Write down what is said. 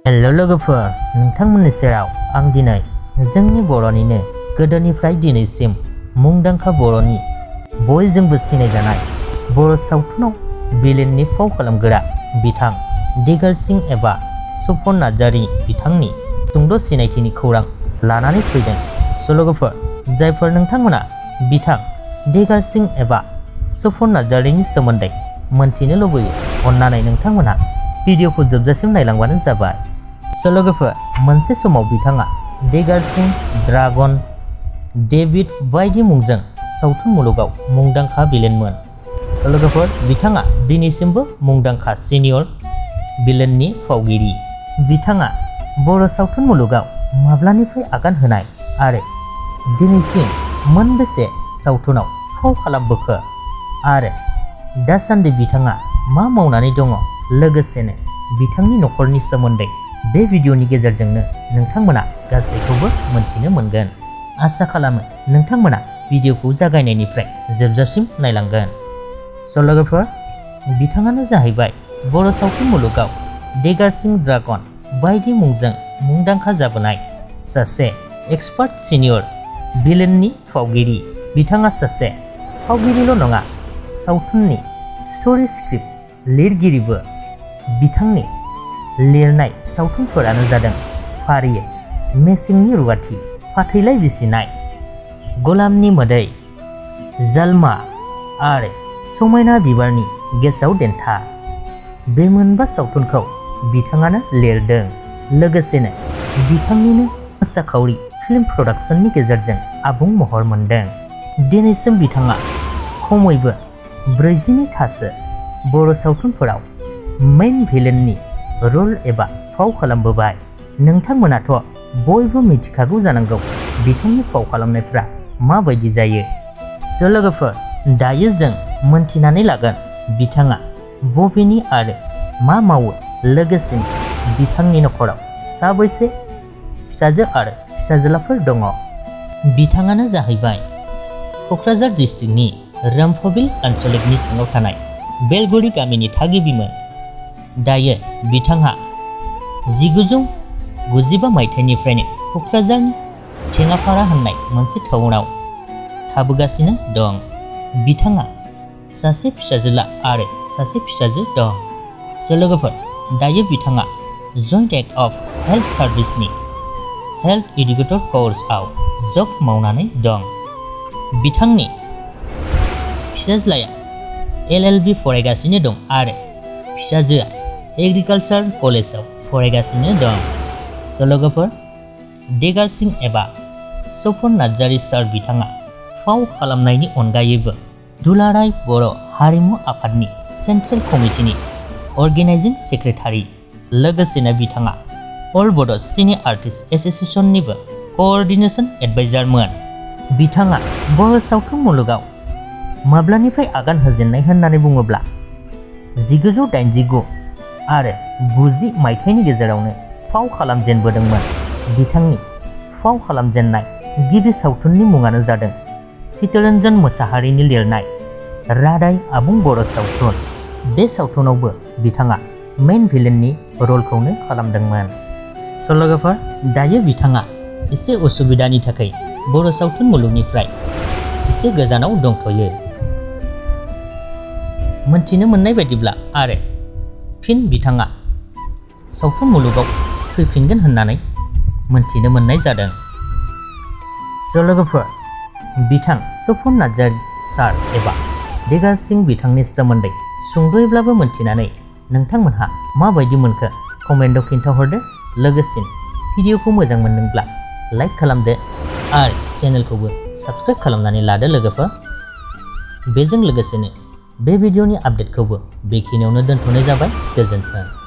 Hello लोगोफोर, नोंथांमोननि सेराव आं दिनै जोंनि बर'निनो गोदोनिफ्राय दिनैसिम मुंदांखा बर'नि बयजोंबो सिनायजानाय बर' सावथुनाव बिलेननि फाव खालामग्रा बिथां दिगार सिंह एबा सपन नार्जारी बिथांनि सुंद' सिनायथिनि खौरां लानानै फैदों। लोगोफोर, जायफोर नोंथांमोना बिथां दिगार सिंह एबा सपन नार्जारीनि सोमोन्दै मोनथिनो लुबैयो, अन्नानै नोंथांमोना भिडिअखौ जोबजासिम नायलांबानो जाबाय। लोगोफोर, मोनसे समाव बिथाङा दिगार सिंह, ड्रागन, डेभिड बायदि मुंजों सावथुन मुलुगाव मुंदांखा बिलेनमोन। लोगोफोर, बिथाङा दिनैसिमबो मुंदांखा सिनियर बिलेननि फावगिरि। बिथाङा बर' सावथुन मुलुगाव माब्लानिफ्राय आगान होनाय आरो दिनैसिम मोनबेसे सावथुनाव फाव खालामबोखो आरो दासान्दि बिथाङा मा मावनानै दङ, लोगोसेनो बिथांनि न'खरनि सोमोन्दै बे भिडिअनि गेजेरजोंनो नोंथांमोना गासैखौबो मोनथिनो मोनगोन। आसा खालामो नोंथांमोना भिडिअखौ जागायनायनिफ्राय जोबजासिम नायलांगोन। लोगोफोर, बिथाङानो जाहैबाय बर' सावथुन मुलुगाव दिगार सिंह, ड्रागन बायदि मुंजों मुंदांखा जाबोनाय सासे एक्सपार्ट सिनियर बिलेननि फावगिरि। बिथाङा सासे फावगिरिल' नङा, सावथुननि स्ट'रि स्क्रिप्ट लिरगिरिबो। बिथांनि लिरनाय सावथुनफोरानो जादों फारियै मेसेंनि रुवाथि, फाथैलाइ बिसिनाय, गलामनि मोदै, जालमा आरो समायना बिबारनि गेसाव देन्था। बे मोनबा सावथुनखौ बिथाङानो लिरदों, लोगोसेनो बिथांनिनो मोसाखावरि फिल्म प्रडाक्शननि गेजेरजों आबुं महर मोनदों। दिनैसिम बिथाङा खमैबो 40थासो बर' सावथुनफोराव मेइन भिलेननि रल एबा फाव खालामबोबाय। नोंथांमोनाथ' बयबो मिथिखागौ जानांगौ बिथांनि फाव खालामनायफ्रा माबायदि जायो। लोगोफोर, दायो जों मोनथिनानै लागोन बिथाङा बबेनि आरो मा मावो, लोगोसेनो बिथांनि न'खराव साबैसे फिसाजो आरो फिसाज्लाफोर दङ। बिथाङानो जाहैबाय क'क्राझार डिस्ट्रिक्टनि रामफ'बिल आन्सलिकनि सिङाव थानाय बेलगुरि गामिनि थागिबिमोन। दायो बिथांहा 1995 मायथाइनिफ्रायनो क'क्राझारनि थेङापारा होननाय मोनसे टाउनाव थाबोगासिनो दं। बिथाङा सासे फिसाज्ला आरो सासे फिसाजो दं। लोगोफोर, दायो बिथाङा जइन्ट एक्ट अफ हेल्थ सार्भिसनि हेल्थ एडुकेटर कर्सआव जब मावनानै दं। बिथांनि फिसाज्लाया LLB फरायगासिनो दं आरो फिसाजोआ एग्रिकालसार कलेजाव फरायगासिनो दं। लोगोफोर, दिगार सिंह एबा सपन नार्जारी सार बिथाङा फाव खालामनायनि अनगायैबो दुलाराय बर' हारिमु आफादनि सेन्ट्रेल कमिटिनि अर्गेनाइजिं सेक्रेटारि, लोगोसेनो बिथाङा अल बड' सिने आर्टिस्ट एस'सिएशननिबो क'अर्डिनेशन एडभाइजारमोन। बिथाङा बर' सावथुन मुलुगाव माब्लानिफ्राय आगान होजेननाय होननानै बुङोब्ला 1989 आरो 90 मायथाइनि गेजेरावनो फाव खालामजेनबोदोंमोन। बिथांनि फाव खालामजेननाय गिबि सावथुननि मुङानो जादों चित्तरन्जन मोसाहारिनि लिरनाय रादाय आबुं बर' सावथुन। बे सावथुनावबो बिथाङा मेइन भिलेननि रलखौनो खालामदोंमोन। लोगोफोर, दायो बिथाङा एसे उसुबिदानि थाखाय बर' सावथुन मुलुगनिफ्राय एसे गोजानाव दंथ'यो। मोनथिनो मोननाय बायदिब्ला आरो फिन बिथाङा सावथुन मुलुगाव फैफिनगोन होननानै मोनथिनो मोननाय जादों। लोगोफोर, बिथां सपन नार्जारी सार एबा दिगार सिंह बिथांनि सोमोन्दै सुंद'यैब्लाबो मोनथिनानै नोंथांमोनहा माबायदि मोनखो कमेन्टआव खिन्थाहरदो। लोगोसेनो भिडिअखौ मोजां मोनदोंब्ला लाइक खालामदो आरो चेनेलखौबो साबस्क्राइब खालामनानै लादो। लोगोफोर, बेजों लोगोसेनो बे भिडिअनि आपडेटखौबो बेखिनियावनो दोनथ'नाय जाबाय। गोजोन्थों।